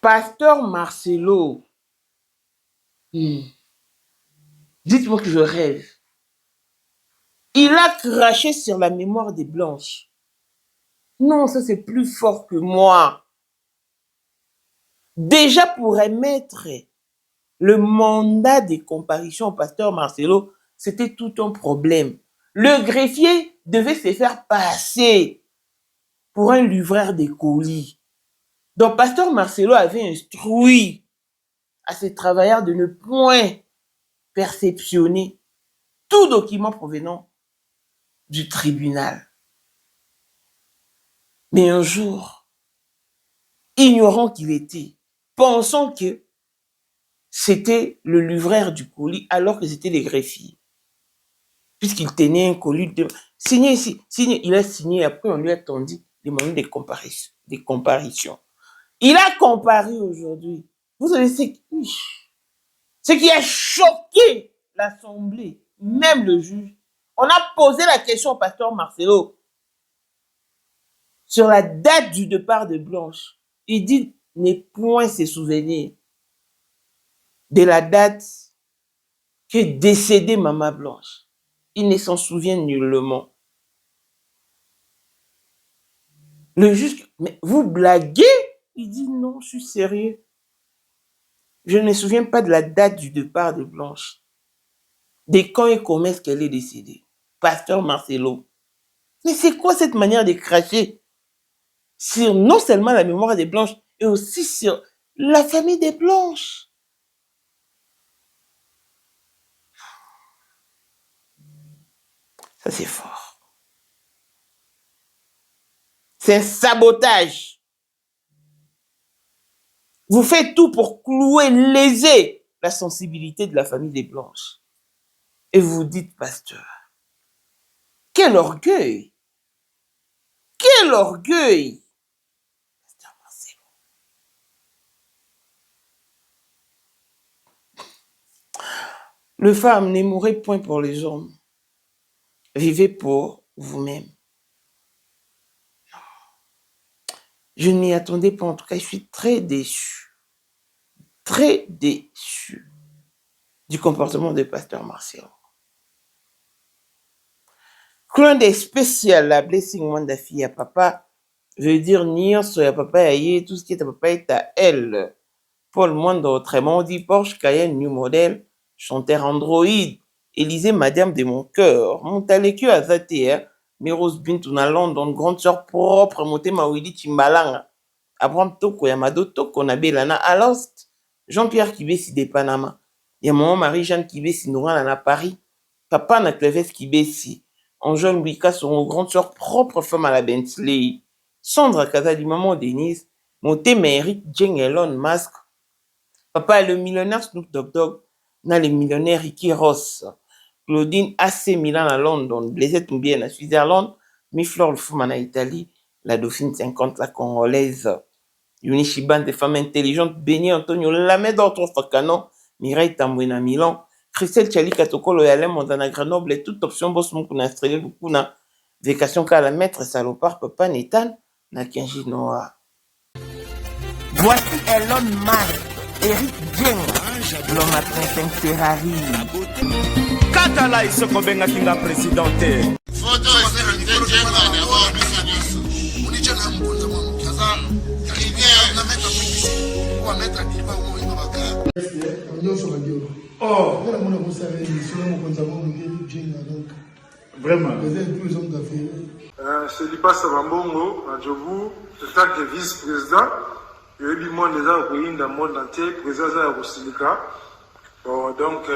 Pasteur Marcelo, dites-moi que je rêve. Il a craché sur la mémoire des Blanches. Non, ça c'est plus fort que moi. Déjà pour émettre le mandat des comparutions au pasteur Marcelo, c'était tout un problème. Le greffier devait se faire passer pour un livreur des colis. Donc, pasteur Marcelo avait instruit à ses travailleurs de ne point perceptionner tout document provenant du tribunal. Mais un jour, ignorant qu'il était, pensant que c'était le livreur du colis alors que c'était les greffiers, puisqu'il tenait un colis de... Signé ici, signé, il a signé, après on lui a tendu des moments des comparaisons. Il a comparé aujourd'hui. Vous savez, ce qui a choqué l'Assemblée, même le juge. On a posé la question au pasteur Marcelo sur la date du départ de Blanche. Il dit ne point se souvenir de la date qu'est décédée Maman Blanche. Il ne s'en souvient nullement. Le juge, mais vous blaguez? Il dit non, je suis sérieux. Je ne me souviens pas de la date du départ de Blanche. De quand et comment est-ce qu'elle est décédée. Pasteur Marcelo. Mais c'est quoi cette manière de cracher sur non seulement la mémoire des Blanches, et aussi sur la famille des Blanches? Ça, c'est fort. C'est un sabotage. Vous faites tout pour clouer, léser la sensibilité de la famille des Blanches. Et vous dites, pasteur, quel orgueil! Quel orgueil! Pasteur Marcelo. Le femme, ne mourrez point pour les hommes. Vivez pour vous-même. Je ne m'y attendais pas, en tout cas, je suis très déçu du comportement de pasteur Marcelo. Clin d'œil spécial à Blessing Wanda fille à papa, je veux dire Nier sur ya papa aïe, tout ce qui est à papa est à elle. Paul Mwanda autrement dit Porsche Cayenne New Model, chanteur Android, Élisée Madame de mon cœur, Montalécu à Zatea, Miros Bintuna London, grande sœur propre, Moté Mawili Timbalanga, Abraham Toko Yamado Toko Nabelana à Lost, Jean-Pierre Kibesi de Panama, Maman Marie-Jeanne Kibesi Nourana à Paris, Papa na Cleves Kibesi, Anjol Mbika son grande sœur propre femme à la Bentley, Sandra Kazali Maman Denise, Monté Méric Jeng Elon Musk, Papa le millionnaire Snoop Dogg, na le millionnaire Ricky Ross, Claudine AC Milan à London, Blaise Toumbien à Switzerland, Miflor le Fouman à Italie, la Dauphine 50 la Congolaise, Yunishiban des femmes intelligentes, Béni Antonio Lamed d'autres Fakano, Mireille Tambouina Milan, Christelle Chali Katokolo Yalem Mondana Grenoble et toute option boss Moukuna Australie Lukuna, Vécation Kala Maître Salopard, Papa Netan, Nakenji Noah. Voici Elon Musk. Eric Jeng, l'homme à train Ferrari. Katala isoko benga kinga presidente. Photo Eric Jeng d'abord nous unicha na mkonza mwa kaza. Rivière na mettre pour mettre diva au ino baka. Nyoso badio. Oh, voilà mon abosare ni sur mon mkonza mwa Eric Jeng donc. Vraiment. Vous êtes tous hommes d'affaires. C'est Lipa Sabambongo, à Djovu, le tant que vice-président. Il y a eu des monde dans le monde entier, président de la Silika. Bon, donc,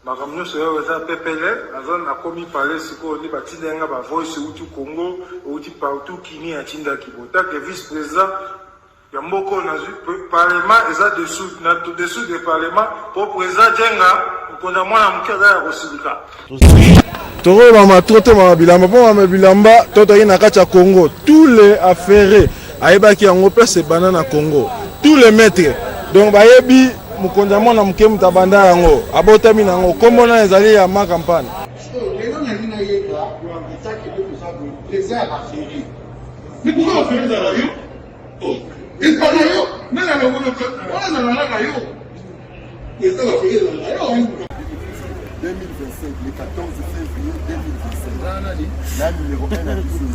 ma camion c'est un PPL, la zone a commis parler, c'est qu'on dit, bâti d'un gars, voice ou tout Congo, ou tout partout, qui n'y a Tinda Kibota, que vice-président, il y a beaucoup de parlement, et ça dessous du parlement, pour président Djenga, qu'on a moins à m'kéda à Silika. Toro mama trote mama bilamba po mama bilamba toto yina kacha Congo tous les affaires ayebaki yango place banana Congo tous les maîtres donc bayebi mukonza mwana muke mutabanda yango abotami nango kombo na ezali ya ma campagne lelo na nina yeba ezaki de ça président a série mais pourquoi on fait ça là yo nanga longono wana nanga yo yesa la feye la yo 2025, le 14 février 2025. La numéro 1 à Bissau,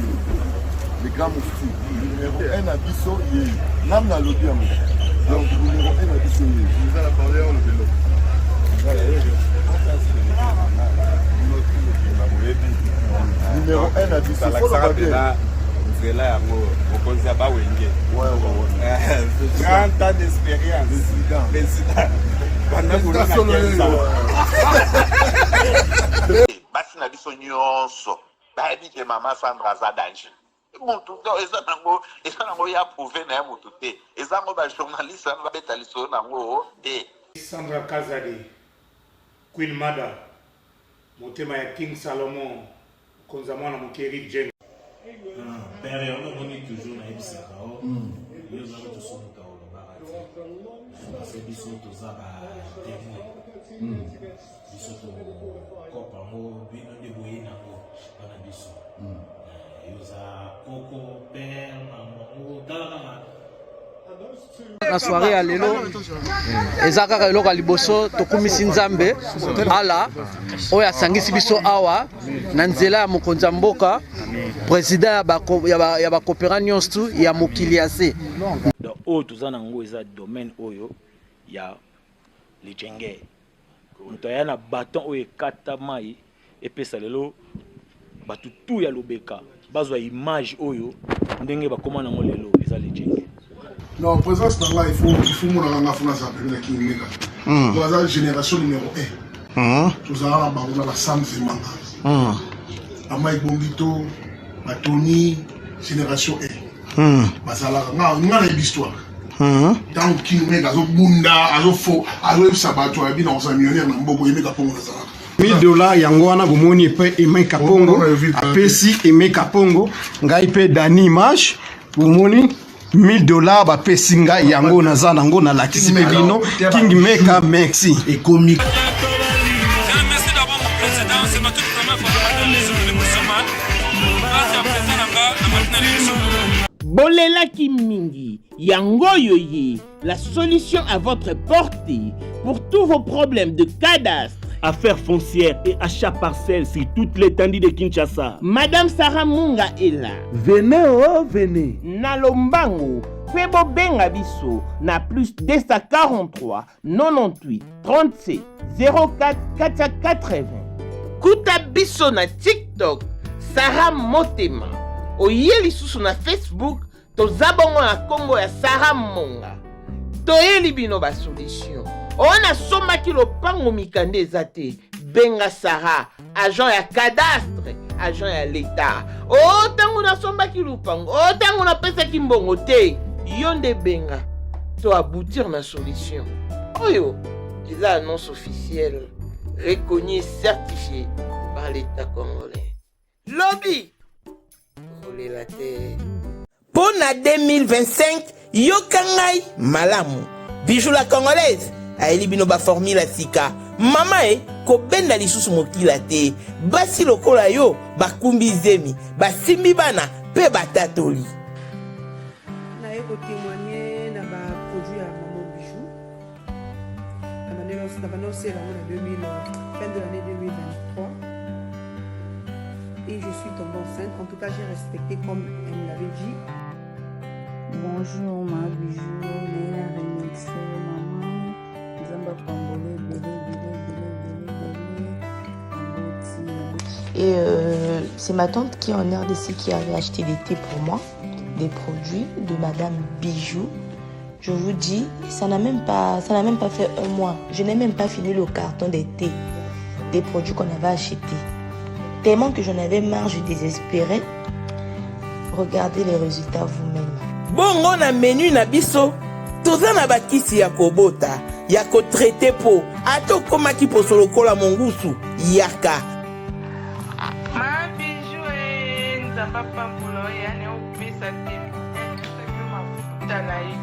le grand moufti. Numéro 1 à Bissau, l'âme n'a l'autre. Donc, numéro 1 à Bissau, vous allez parler en le vélo. Numéro 1 à Bissau, il faut le voir. C'est là, on pense à Bawenge. Ouais. 30 ans d'expérience. Président. Basi na biso nyonso bayebi ke mama Sandra aza danger mutu eza nango ya prouve na ye mutu te eza ngo bajournaliste ano babeta lisolo nango te. Sandra Kazadi, Queen Mada, motema ya King Salomon, konza mwana mokeri Jen. Père, on a toujours na ebisaka o. Yo za to so ta o ba ti. Parce que biso to za ba témoin. Biso to ko pa mo bino de boye na ko bana biso. Yo za koko père maman tala. Na soirée ya lelo ezaka ka eloko liboso tokumisi nzambe ala oyo asangisi biso awa na nzela ya mokonzi ya mboka président ya bakopera nyonso ya mokili ya se oyo toza nango eza domaine oyo ya lijenge moto aya na baton oyo ekata mai epesa lelo bato tu ya lobeka bazwa image oyo ndenge bakoma nango lelo eza lijenge. Non, présence là, il faut mon la France appelé qui mega. Dans la génération numéro 1. Tous à la Sam Zemanga. Amaï Bombito, Tony, génération 1. Basala, on a l'histoire. Tant qu'il mega zo bunda, azo fo, azo sabato abi dans un millionnaire na mbobo yemeka pongo na sala. $1000 yango wana bomoni pe Emeka Pongo, apesi Emeka Pongo, ngai pe Dani Image, bomoni $1000 ba pesinga yango naza nango na lakisi pe bino King Meka merci et comique. Merci d'avoir mon président, c'est ma toute première fois dans l'émission de Moussaman. Grâce à président Nanga, na matina l'émission. Bolela Kimingi, Yango Yoye, la solution à votre portée pour tous vos problèmes de cadastre, affaires foncières et achats parcelles sur toute l'étendue de Kinshasa. Madame Sarah Munga est là. Venez, oh, venez. Nalombango, Febo Benga Biso, na plus 243 98 37 04 480. Kuta Biso na TikTok, Sarah Motema. Oyeli susu na Facebook, tozabongo na Congo ya Sarah Munga. Toyeli bino ba solution. On a somaki lopango mikande ezate benga Sarah agent ya cadastre agent ya l'État tango na somaki lopango tango na pesa kimbongo te yonde benga to aboutir na solution oyo eza annonce officielle reconnue et certifiée par l'État congolais lobby rolela te pour na 2025 yokangai malamu bijou la congolaise aeli bino ba formula sika mama ko benda lisusu mokila te basi lokola yo bakumbi zemi basimbi bana pe batatoli na ko témoigner na ba produit ya maman bijou na banoncé la fin de l'année 2023 et je suis tombée enceinte. En tout cas j'ai respecté comme elle me l'avait dit. Bonjour ma bijou, Néla remixé maman. Et c'est ma tante qui est en RDC qui avait acheté des thés pour moi, des produits de Madame Bijou. Je vous dis, ça n'a même pas fait un mois. Je n'ai même pas fini le carton des thés, des produits qu'on avait achetés. Tellement que j'en avais marre, je désespérais. Regardez les résultats vous-même. Bon, on a menu na biso. Toza na bakisi ya kobota, ya ko traité po. Ato koma ki po solokola mongusu, yaka. Ma bijou nzamba pambulo ya ne opesa te. Saki mafuta na ye.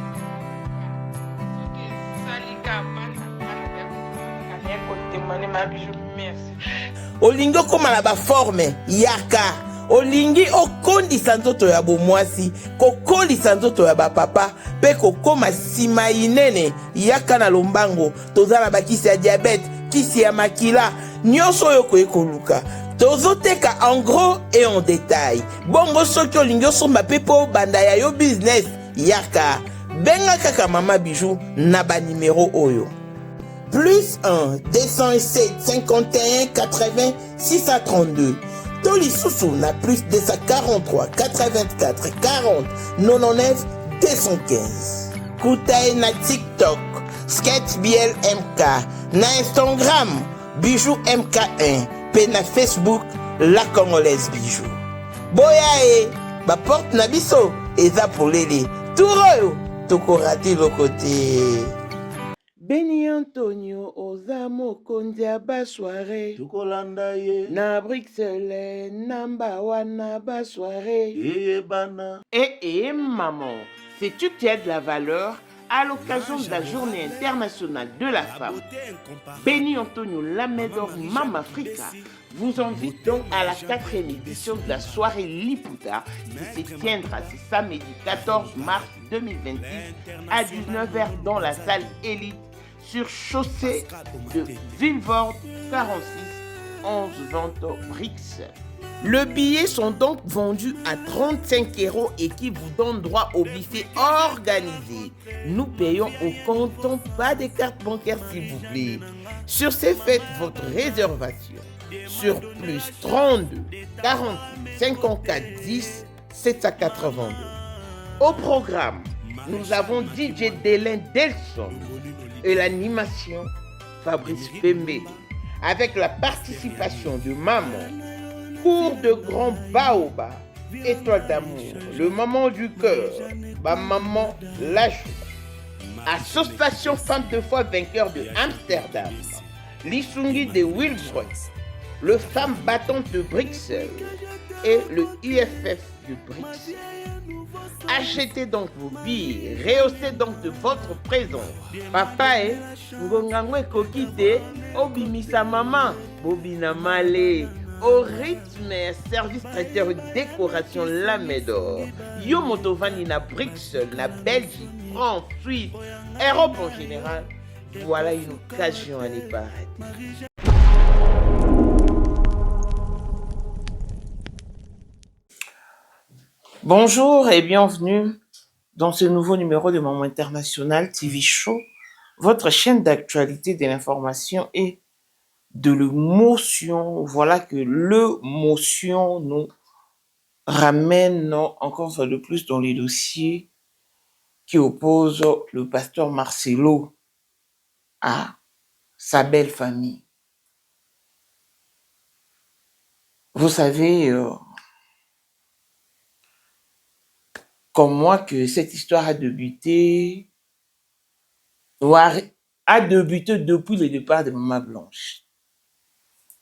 Salika bana bana ya ko témoigner ma bijou merci. Olingo koma na ba forme, yaka. olingi okondisa nzoto ya bomwasi kokolisa nzoto ya bapapa mpe kokoma nsima inene yaka na lombango toza na bakisi ya diabete kisi ya makila nyonso oyo koye koluka tozoteka en gros et en détail bongo soki olingi osomba mpe mpo banda ya yo business yaka benga kaka mama bijou na banimero oyo plus 1 207 51 80 632 Tolisusu na plus 243 84 40 99 215 Kutae na TikTok Sketch BL MK na Instagram Bijou MK1 pe na Facebook La Congolaise Bijou boya ba porte na biso eza polele turoyo tokorati lokote Beni Antonio oza mokonzi ya basoire tokolanda ye na Bruxelles namba wana basoire eyebana. maman, sais-tu qu'il y a de la valeur à l'occasion de la journée internationale de la femme? Beni Antonio Lamedor Mama Africa vous invite donc à la 4e édition de la soirée Liputa qui se tiendra ce samedi 14 mars 2026 à 19h dans la salle Élite sur chaussée de Villevorde 46 11 20 Brix. Les billets sont donc vendus à 35 € et qui vous donne droit au buffet organisé. Nous payons au comptant, pas de carte bancaire s'il vous plaît. Sur ces faites votre réservation sur plus 32 48 54 10 782. Au programme, nous avons DJ Délin Delson et l'animation Fabrice Pembe avec la participation de Maman, Cours de Grand Baoba, Étoile d'amour, le Maman du cœur, ma maman la joie, Association Femmes de foi vainqueur de Amsterdam, l'Isungi de Wilbrod, le Femmes battantes de Bruxelles et le UFF de Bruxelles. Achetez donc vos billets, rehaussez donc de votre présence. Papa ngongangwe kokite, obimisa maman, bobina male, au rythme service traiteur décoration Lamedor. Yo motovani na Bruxelles, na Belgique, France, Suisse, Europe en général. Voilà une occasion à ne pas rater. Bonjour et bienvenue dans ce nouveau numéro de Maman International TV Show, votre chaîne d'actualité, de l'information et de l'émotion. Voilà que l'émotion nous ramène encore de plus dans les dossiers qui opposent le pasteur Marcelo à sa belle famille. Vous savez, comme moi, que cette histoire a débuté depuis le départ de Maman Blanche.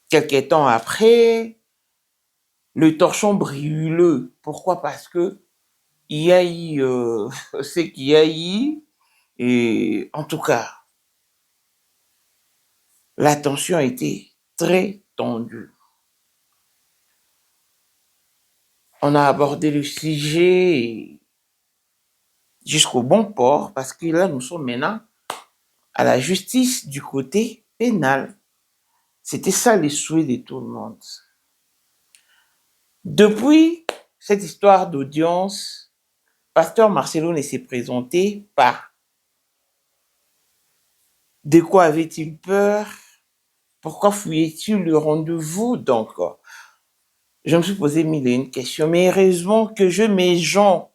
Quelques temps après, le torchon brûleux. Pourquoi? Parce que il y a eu ce qu'il y a eu, et en tout cas, la tension a été très tendue. On a abordé le sujet jusqu'au bon port, parce que là, nous sommes maintenant à la justice du côté pénal. C'était ça les souhaits de tout le monde. Depuis cette histoire d'audience, pasteur Marcelo ne s'est présenté pas. De quoi avait-il peur? Pourquoi fuyait-il le rendez-vous? Donc, je me suis posé mille et une questions. Mais heureusement que j'ai mes gens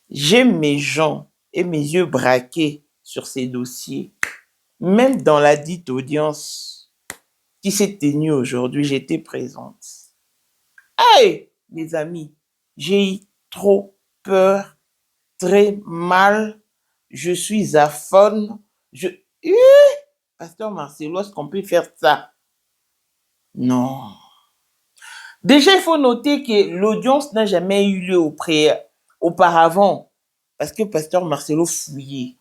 et mes yeux braqués sur ces dossiers. Même dans la dite audience qui s'est tenue aujourd'hui, j'étais présente. Hey, les amis, j'ai eu trop peur, très mal. Je suis à fond. Pasteur Marcelo, est-ce qu'on peut faire ça? Non. Déjà, il faut noter que l'audience n'a jamais eu lieu auparavant, parce que pasteur Marcelo fouillait.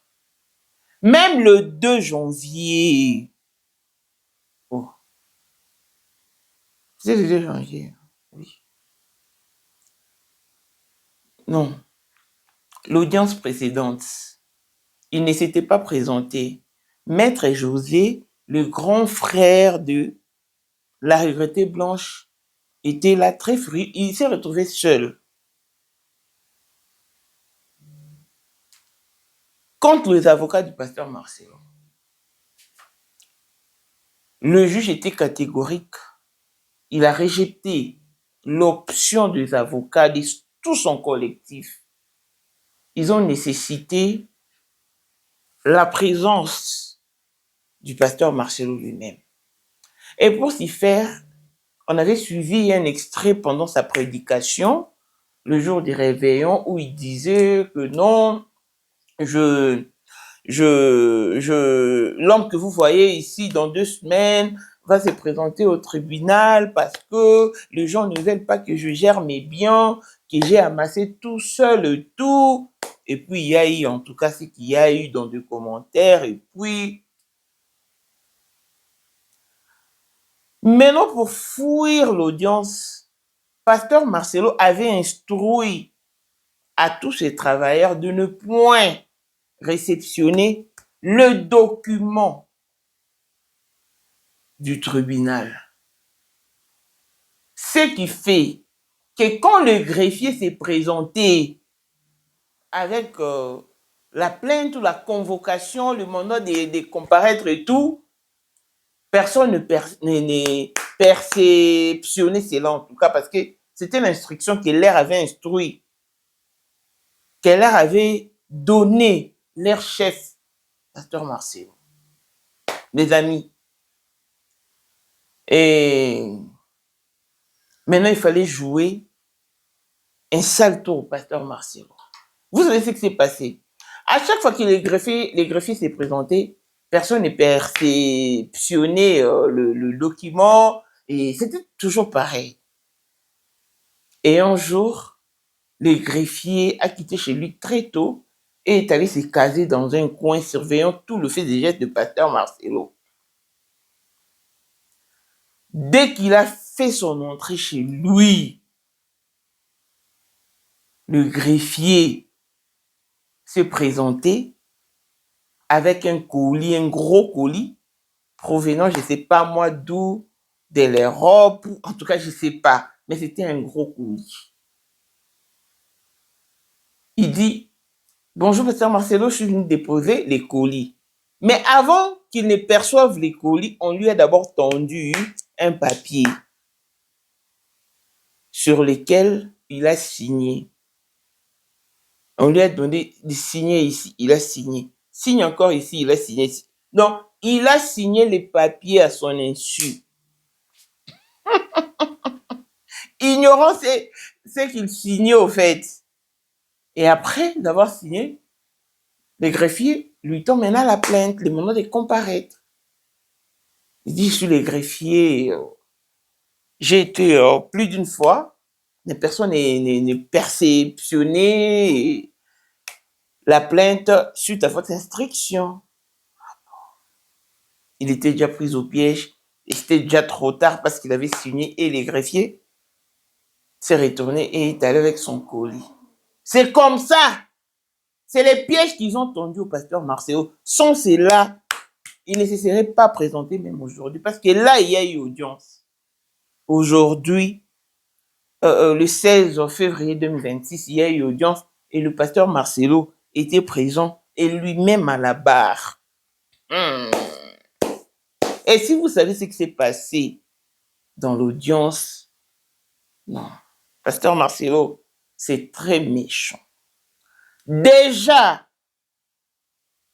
Même le 2 janvier. Oh. C'est le 2 janvier. Non. L'audience précédente, il ne s'était pas présenté. Maître José, le grand frère de la regrettée Blanche, était là très furieux. Il s'est retrouvé seul contre les avocats du pasteur Marcelo. Le juge était catégorique. Il a rejeté l'option des avocats de tout son collectif. Ils ont nécessité la présence du pasteur Marcelo lui-même. Et pour s'y faire, on avait suivi un extrait pendant sa prédication, le jour du réveillon, où il disait que non, l'homme que vous voyez ici dans 2 semaines va se présenter au tribunal parce que les gens ne veulent pas que je gère mes biens, que j'ai amassé tout seul, tout. Et puis, il y a eu, en tout cas, ce qu'il y a eu dans des commentaires. Et puis, maintenant, pour fuir l'audience, pasteur Marcelo avait instruit à tous ses travailleurs de ne point réceptionner le document du tribunal. Ce qui fait que quand le greffier s'est présenté avec la plainte ou la convocation, le mandat de comparaître et tout, personne ne perceptionnait cela, en tout cas, parce que c'était l'instruction que leur avait instruit, que leur avait donné leur chef, pasteur Marcelo. Les amis. Et maintenant, il fallait jouer un sale tour au pasteur Marcelo. Vous savez ce qui s'est passé. À chaque fois que les greffiers s'est présenté, personne ne perceptionnait le document et c'était toujours pareil. Et un jour, le greffier a quitté chez lui très tôt et est allé se caser dans un coin surveillant tout le fait des gestes de pasteur Marcelo. Dès qu'il a fait son entrée chez lui, le greffier s'est présenté avec un colis, un gros colis, provenant, je ne sais pas moi d'où, de l'Europe, en tout cas, je ne sais pas, mais c'était un gros colis. Il dit, bonjour, pasteur Marcelo, je suis venu déposer les colis. Mais avant qu'il ne perçoive les colis, on lui a d'abord tendu un papier sur lequel il a signé. On lui a donné de signer ici, il a signé. Signe encore ici, il a signé ici. Non, il a signé les papiers à son insu. Ignorant ce qu'il signait au fait. Et après d'avoir signé, le greffier lui tombe maintenant la plainte, le moment de comparaître. Il dit, je suis le greffier, j'ai été plus d'une fois, les personnes ne perceptionnaient la plainte suite à votre instruction. Il était déjà pris au piège et c'était déjà trop tard parce qu'il avait signé et les greffiers s'est retourné et est allé avec son colis. C'est comme ça. C'est les pièges qu'ils ont tendus au pasteur Marcelo. Sans cela, il ne se serait pas présenté même aujourd'hui parce que là, il y a eu audience. Aujourd'hui, le 16 février 2026, il y a eu audience et le pasteur Marcelo était présent et lui-même à la barre. Et si vous savez ce qui s'est passé dans l'audience, non, pasteur Marcelo, c'est très méchant. Déjà,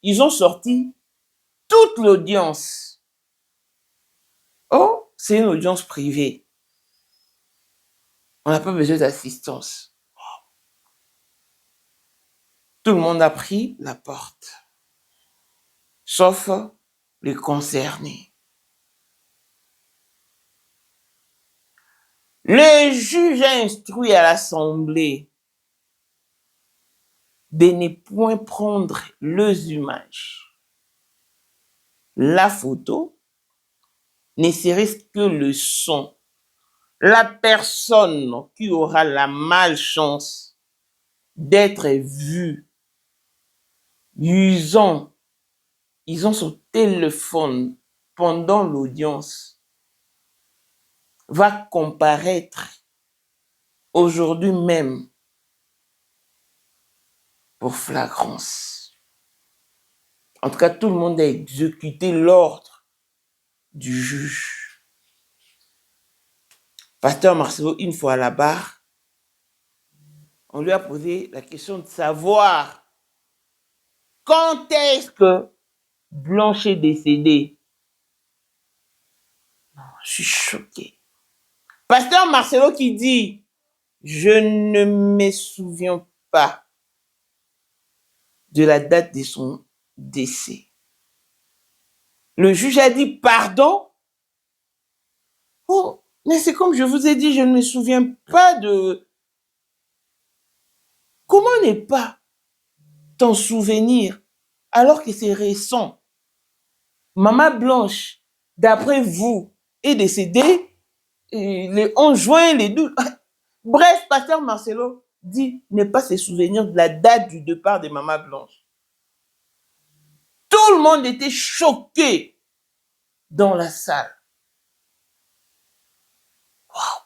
ils ont sorti toute l'audience. Oh, c'est une audience privée. On n'a pas besoin d'assistance. Tout le monde a pris la porte, sauf les concernés. Le juge a instruit à l'Assemblée de ne point prendre les images, la photo, ne serait-ce que le son. La personne qui aura la malchance d'être vus. Ils ont son téléphone pendant l'audience. Va comparaître aujourd'hui même pour flagrance. En tout cas, tout le monde a exécuté l'ordre du juge. Pasteur Marcelo, une fois à la barre, on lui a posé la question de savoir quand est-ce que Blanche est décédée. Je suis choqué. Pasteur Marcelo qui dit « Je ne me souviens pas de la date de son décès. » Le juge a dit « Pardon? Oh, mais c'est comme je vous ai dit, je ne me souviens pas de... » Comment ne pas t'en souvenir alors que c'est récent? Maman Blanche, d'après vous, est décédée le 11 juin, les 12... Bref, Pasteur Marcelo dit ne pas se souvenir de la date du départ de Maman Blanche. Tout le monde était choqué dans la salle. Wow.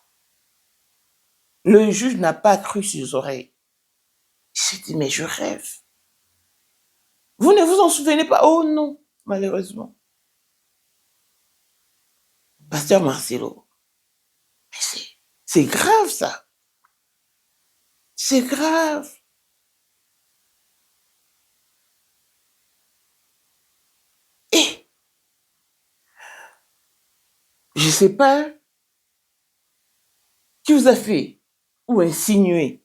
Le juge n'a pas cru ses oreilles. Il s'est dit, mais je rêve. Vous ne vous en souvenez pas? Oh non, malheureusement. Pasteur Marcelo, mais c'est grave ça. C'est grave. Et je ne sais pas qui vous a fait ou insinué.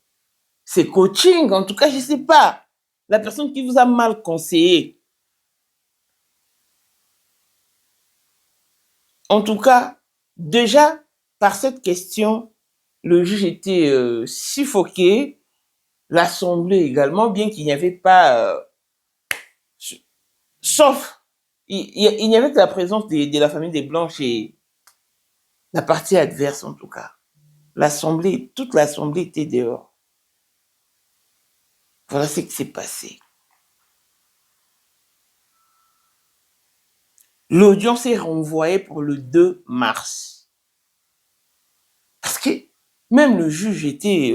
C'est coaching, en tout cas, je ne sais pas. La personne qui vous a mal conseillé. En tout cas, déjà, par cette question, le juge était suffoqué, l'Assemblée également, bien qu'il n'y avait pas... sauf, il n'y avait que la présence de la famille des Blanches et la partie adverse, en tout cas. L'Assemblée, toute l'Assemblée était dehors. Voilà ce qui s'est passé. L'audience est renvoyée pour le 2 mars. Parce que même le juge était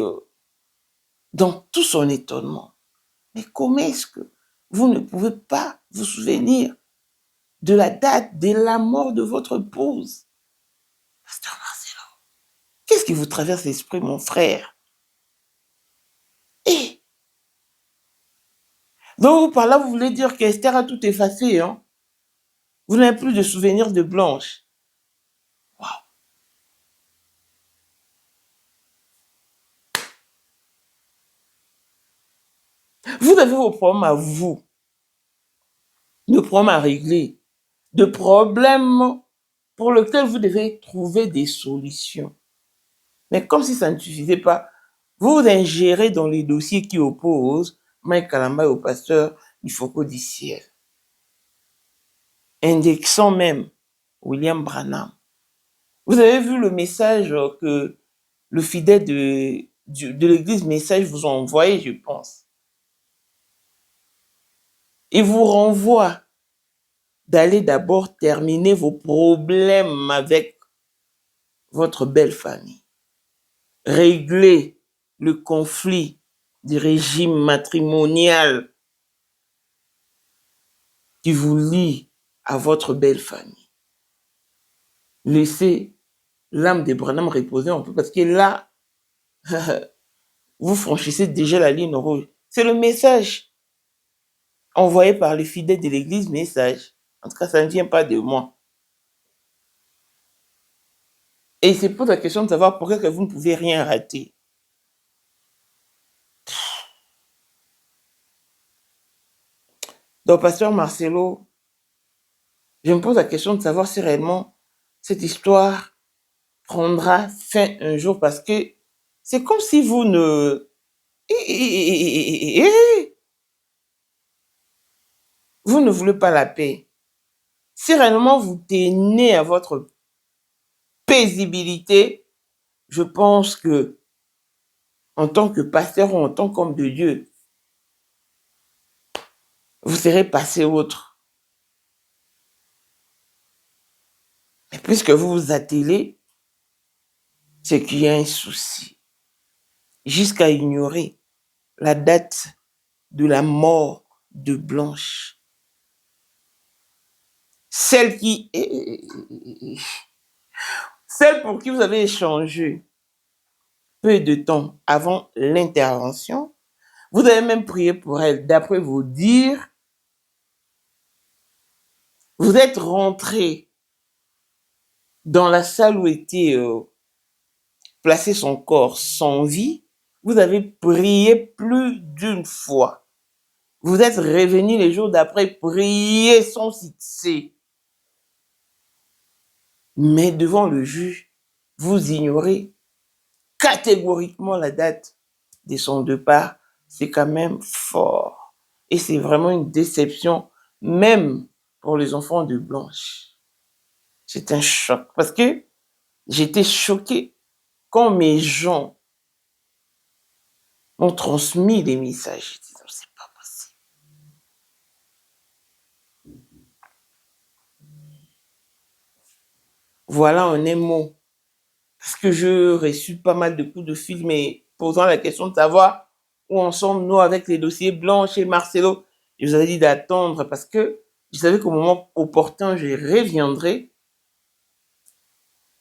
dans tout son étonnement. Mais comment est-ce que vous ne pouvez pas vous souvenir de la date de la mort de votre épouse? Pasteur Marcelo, qu'est-ce qui vous traverse l'esprit, mon frère? Et donc, par là, vous voulez dire qu'Esther a tout effacé, hein? Vous n'avez plus de souvenirs de Blanche. Waouh! Vous avez vos problèmes à vous, de problèmes à régler, de problèmes pour lesquels vous devez trouver des solutions. Mais comme si ça ne suffisait pas, vous vous ingérez dans les dossiers qui opposent Mike Kalamba au pasteur Ifoko Dissiel, indexant même William Branham. Vous avez vu le message que le fidèle de l'église Message vous a envoyé, je pense. Il vous renvoie d'aller d'abord terminer vos problèmes avec votre belle famille. Régler le conflit du régime matrimonial qui vous lie à votre belle famille. Laissez l'âme de Branham reposer un peu parce que là, vous franchissez déjà la ligne rouge. C'est le message envoyé par les fidèles de l'église Message. En tout cas, ça ne vient pas de moi. Et c'est pour la question de savoir pourquoi que vous ne pouvez rien rater. Donc, pasteur Marcelo, je me pose la question de savoir si réellement cette histoire prendra fin un jour parce que c'est comme si vous ne... Vous ne voulez pas la paix. Si réellement vous tenez à votre paisibilité, je pense que en tant que pasteur ou en tant qu'homme de Dieu, vous serez passé autre. Mais puisque vous vous attelez, c'est qu'il y a un souci. Jusqu'à ignorer la date de la mort de Blanche. Celle pour qui vous avez échangé peu de temps avant l'intervention. Vous avez même prié pour elle. D'après vos dires, vous êtes rentré dans la salle où était placé son corps sans vie. Vous avez prié plus d'une fois. Vous êtes revenu les jours d'après, prier sans succès. Mais devant le juge, vous ignorez catégoriquement la date de son départ. C'est quand même fort. Et c'est vraiment une déception, même pour les enfants de Blanche. C'est un choc. Parce que j'étais choqué quand mes gens m'ont transmis des messages. Je disais, c'est pas possible. Voilà en un mot. Parce que je reçu pas mal de coups de fil, mais posant la question de savoir où en sommes-nous avec les dossiers Blanche et Marcelo. Je vous avais dit d'attendre parce que je savais qu'au moment opportun, je reviendrai.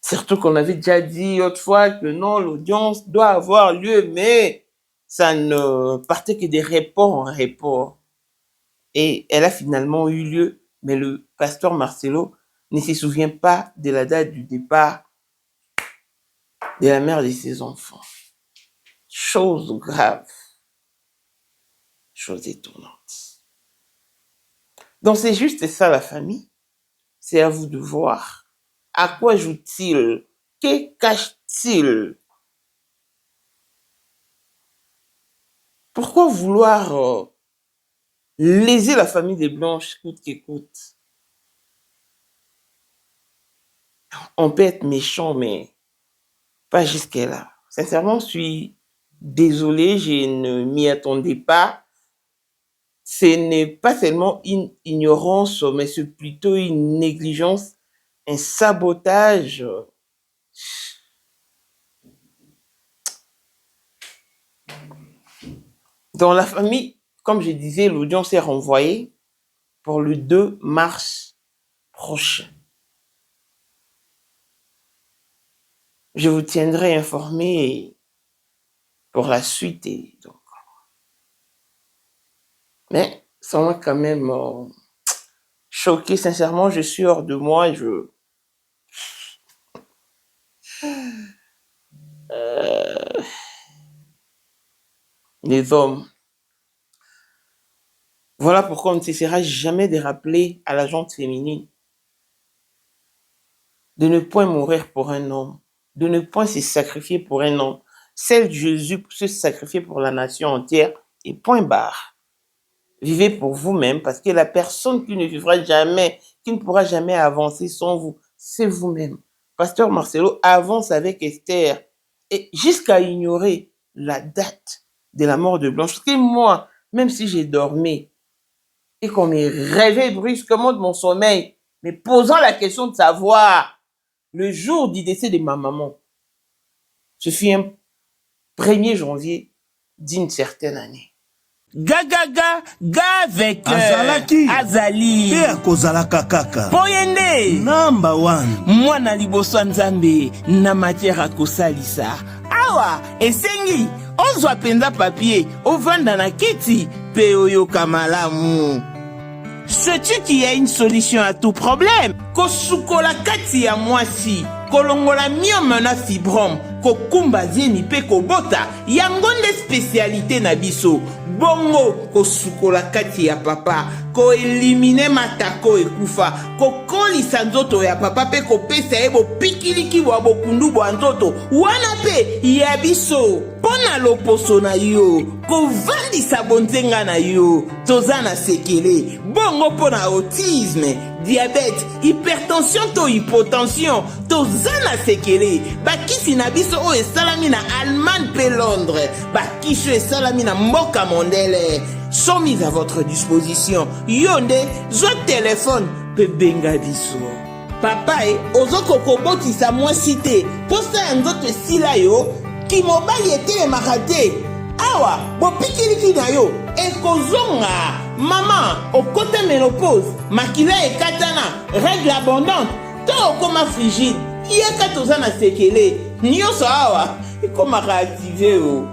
Surtout qu'on avait déjà dit autrefois que non, l'audience doit avoir lieu, mais ça ne partait que des reports en report. Et elle a finalement eu lieu, mais le pasteur Marcelo ne se souvient pas de la date du départ de la mère de ses enfants. Chose grave. Chose étonnante. Donc c'est juste ça la famille. C'est à vous de voir. À quoi joue-t-il? Que cache-t-il? Pourquoi vouloir léser la famille des Blanches coûte que coûte? On peut être méchant, mais pas jusqu'à là. Sincèrement, je suis désolé, je ne m'y attendais pas. Ce n'est pas seulement une ignorance, mais c'est plutôt une négligence, un sabotage. Dans la famille, comme je disais, l'audience est renvoyée pour le 2 mars prochain. Je vous tiendrai informé pour la suite. Et donc. Mais ça m'a quand même choqué. Sincèrement, je suis hors de moi. Les hommes. Voilà pourquoi on ne cessera jamais de rappeler à la gente féminine de ne point mourir pour un homme, de ne point se sacrifier pour un homme. Celle de Jésus pour se sacrifier pour la nation entière et point barre. Vivez pour vous-même parce que la personne qui ne vivra jamais, qui ne pourra jamais avancer sans vous, c'est vous-même. Pasteur Marcelo avance avec Esther et jusqu'à ignorer la date de la mort de Blanche. Parce que moi, même si j'ai dormi et qu'on me réveille brusquement de mon sommeil, mais posant la question de savoir le jour du décès de ma maman, ce fut un 1er janvier d'une certaine année. Gaga avec Azalaki Azali te akozalaka kaka Poyende number 1 mwana liboso nzambe na matière akosalisa awa esengi ozwa penza papier ovanda na kiti pe oyoka malamu. Sais-tu qu'il y a une solution à tout problème? Kosukola kati ya mwasi kolongola myome na fibrome kokumba zemi pe kobota yango nde spécialité na biso. Bongo kosukola kati ya papa ko elimine matako ekufa kokolisa nzoto ya papa pe kopesa ye bopikiliki bwa bokundu bwa nzoto wana pe ya biso pona loposo na yo kovandisa bonzenga na yo toza na sekele bongo pona autisme diabète, hypertension to hypotension, toza na sekele, bakisi na biso oyo esalami na Allemagne pe Londres, bakisi oyo esalami na mboka mondele, sont mis à votre disposition. Yonde, zo téléphone, pe benga biso. Papa ozoko kobotisa mwasi te, posa ya nzoto esila yo, ki mobali etelemaka te. Awa, bopikiliki na yo, ekozonga. Mama, okote ménopause, makila ekatana, règle abondante, to okoma frigide, yeka toza na sekele, nyonso awa, ekomaka active o.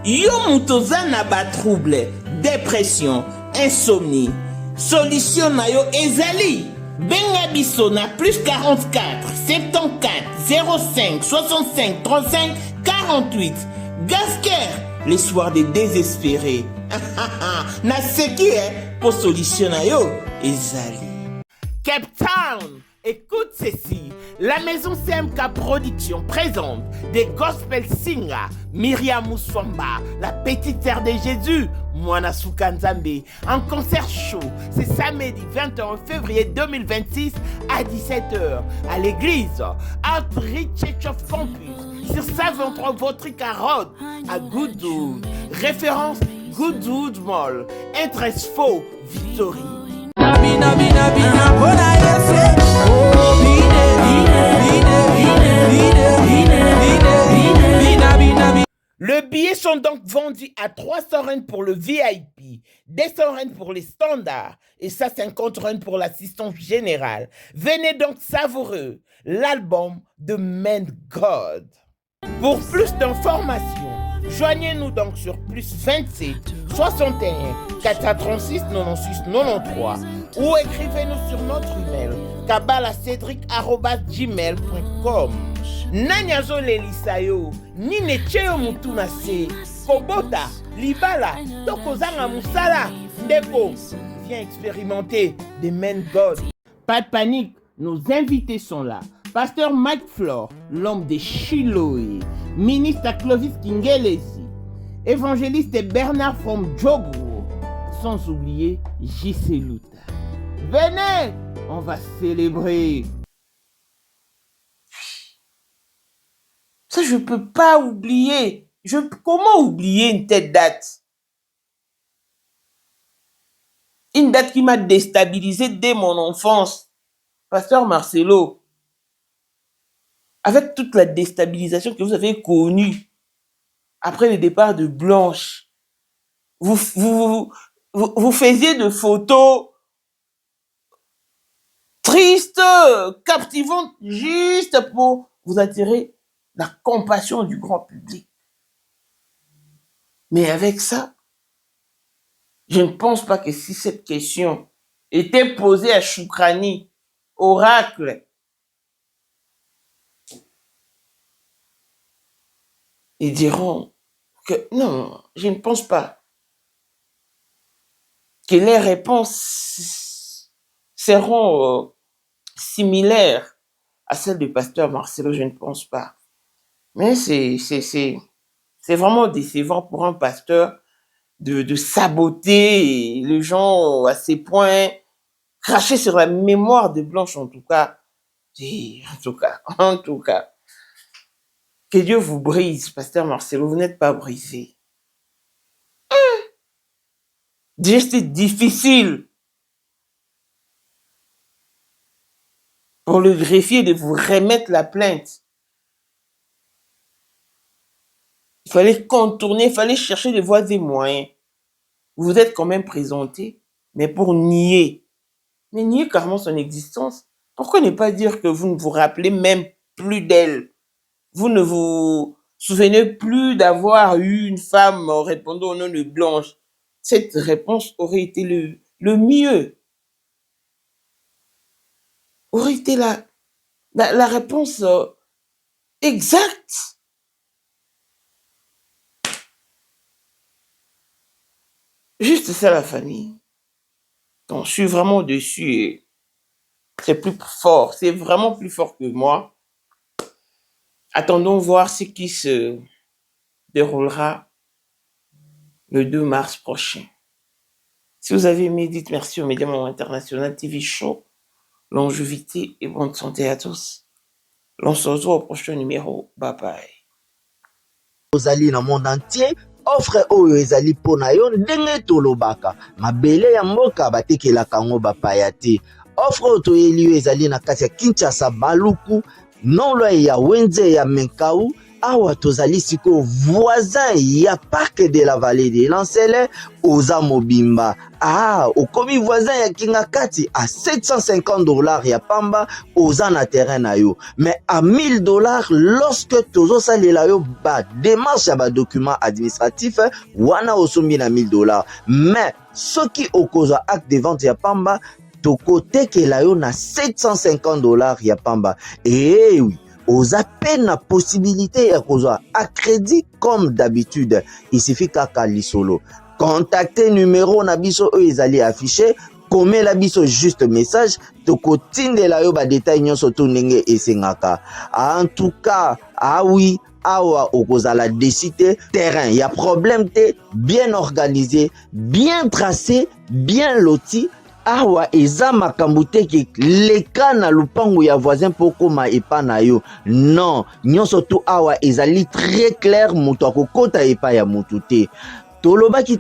Yo mutoza na ba trouble, dépression, insomnie, solution na yo ezali. Benga biso na plus 44 74 05 65 35 48. Gasker, les soirs des désespérés. Na seki pour solution na yo ezali. Cape Town, écoute ceci. La maison CMK Production présente des gospel singers. Myriam Mouswamba, la petite sœur de Jésus, Mwana Soukanzambe, en concert show. C'est samedi 21 février 2026 à 17h à l'église Outreach Church of Campus sur 123 Votrica Road à Goodwood. Référence Goodwood Mall. Interest faux Victory. Le billet sont donc vendus à 300 rand pour le VIP, 200 rand pour les standards et 150 rand pour l'assistance générale. Venez donc savourer l'album de Man God. Pour plus d'informations, joignez-nous donc sur plus 27 61 436 96 93 ou écrivez-nous sur notre email kabalacedric@gmail.com. Nanyazo lelisayo, nine cheo mutuna se, kobota, libala, tokozanga musala, ndeko, viens expérimenter des Men God. Pas de panique, nos invités sont là. Pasteur Mike Flore, l'homme de Chiloé, ministre Clovis Kingelesi, évangéliste Bernard from Jogo, sans oublier J.C. Luta. Venez, on va célébrer. Ça, je ne peux pas oublier. Comment oublier une telle date? Une date qui m'a déstabilisé dès mon enfance. Pasteur Marcelo, avec toute la déstabilisation que vous avez connue après le départ de Blanche, vous faisiez de photos tristes, captivantes, juste pour vous attirer la compassion du grand public. Mais avec ça, je ne pense pas que si cette question était posée à Choukrani, oracle, ils diront que non, je ne pense pas que les réponses seront similaires à celles du pasteur Marcelo, je ne pense pas. Mais c'est vraiment décevant pour un pasteur de saboter les gens à ces points, cracher sur la mémoire de Blanche en tout cas. En tout cas. Que Dieu vous brise, pasteur Marcelo, vous n'êtes pas brisé. Déjà, c'est difficile pour le greffier de vous remettre la plainte. Il fallait contourner, il fallait chercher des voies et moyens. Vous vous êtes quand même présenté, mais pour nier. Mais nier carrément son existence. Pourquoi ne pas dire que vous ne vous rappelez même plus d'elle? Vous ne vous souvenez plus d'avoir eu une femme répondant au nom de Blanche. Cette réponse aurait été le mieux. Aurait été la réponse exacte. Juste ça, la famille. Donc, je suis vraiment dessus et c'est plus fort. C'est vraiment plus fort que moi. Attendons voir ce qui se déroulera le 2 mars prochain. Si vous avez aimé, dites merci au Média Moment International TV Show longévité et bonne santé à tous. L'on se retrouve au prochain numéro. Bye bye. Ozali na monde entier, offre oyo ezali pona yo ndenge tolobaka. Mabele ya mboka batekelaka ngo bapaya te. Offre oyo toyeli yo ezali na kati ya Kinshasa Baluku, non ya Wenze ya Menkau. Awa tozali siko voisin ya Parc de la Vallée de Lancele oza mobimba. Okomi voisin ya Kingakati à $750 ya pamba oza na terrain na yo. Mais à $1000 lorsque tozo salela yo ba démarche ya ba document administratif wana osombi na $1000. Mais soki okozwa acte de vente ya pamba toko tekela yo na $750 ya pamba. Eh oui. Aux appels la possibilité ya kozwa à crédit comme d'habitude. Il suffit kaka lisolo. Contactez numéro na biso eux ezali affiché. Comme la biso juste message. Toko tindela yo ba détail nyonso to ndenge esengaka. En tout cas, oui. Awa okozala décider terrain. Il y a problème te bien organisé, bien tracé, bien loti. Awa eza makambo te ki leka na lupango ya voisin poko ma epa na yo. Non, nyonso tu awa ezali très clair moto akokota epa ya motu te. Tolobaki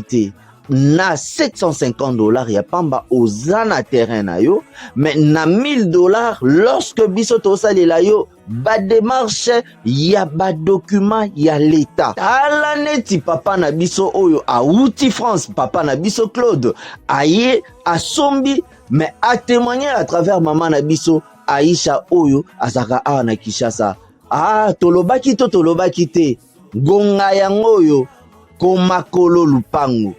te. Na $750 ya pamba oza na terrain na yo, mais na $1000 lorsque biso tosalela yo ba démarche ya ba document ya l'état. Tala neti papa na biso oyo auti France, papa na biso Claude aye asombi, mais a témoigner à travers maman na biso Aisha oyo azaka awa na Kinshasa. Tolobaki te gonga yango oyo komakolo lupango.